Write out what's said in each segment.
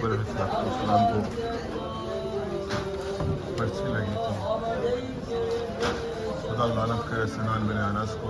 अकबर अलैहिस्सलाम को पर्ची लगी थी। खुदा गालम के सनान बिन अनस को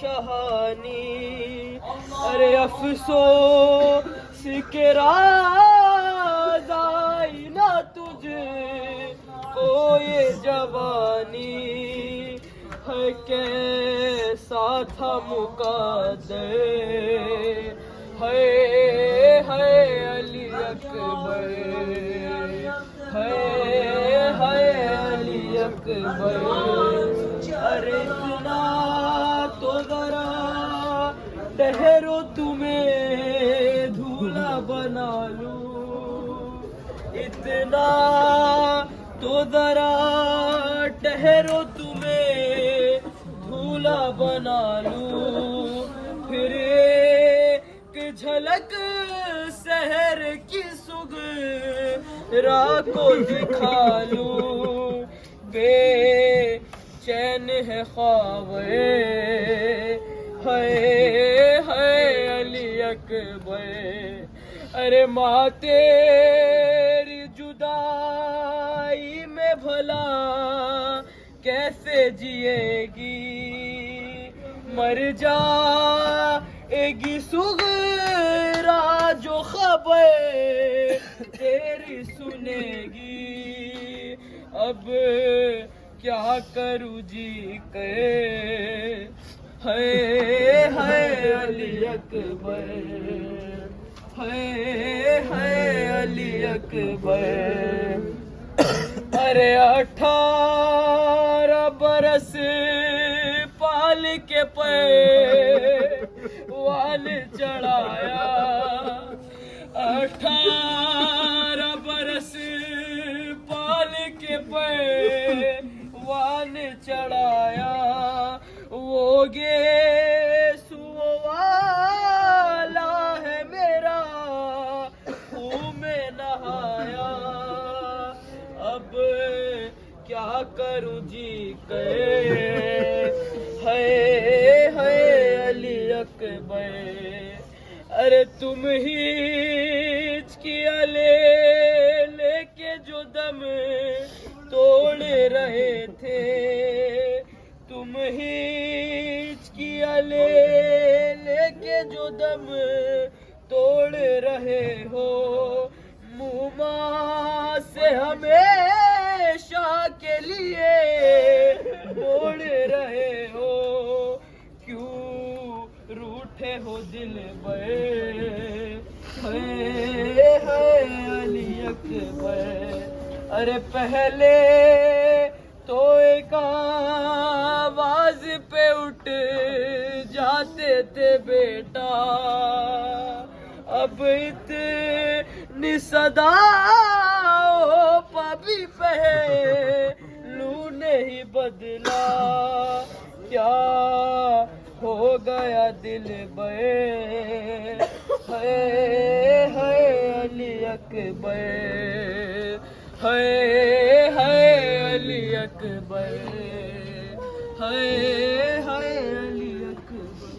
शहानी अरे अफसोस के राज आई ना तुझे कोई जवानी है कैसा था मुकद्दर है अली अकबर है अली अकबर अरे इतना तो जरा ठहरो तुम्हें धूला बना लूं इतना तो जरा ठहरो तुम्हें धूला बना लूं फिर एक झलक शहर की सुगरा को दिखा लूं बेचैन है ख्वाबे है अली अकबर अरे माँ तेरी जुदाई में भला कैसे जिएगी मर जाएगी सुगरा जो खबर तेरी सुनेगी अब क्या करूँ जी के है अली अकबर है अली अकबर अरे 18 बरस पाल के वाल चढ़ाया 18 बरस पाल के वाल चढ़ाया वो वाला है मेरा खून में नहाया अब क्या करूं जी के है अली अकबर अरे तुम ही किया लेके जो दम तोड़ रहे थे तुम ही किया लेके जो दम तोड़ रहे हो मुमा से हमेशा के लिए मोड़ रहे हो क्यों रूठे हो दिल है अली अकबर अरे पहले तो एक आवाज पे उठ जाते थे बेटा अब इतनी सदाओं पर भी पहलू नहीं बदला क्या हो गया दिल है अली अकबर है अली अकबर है अली अकबर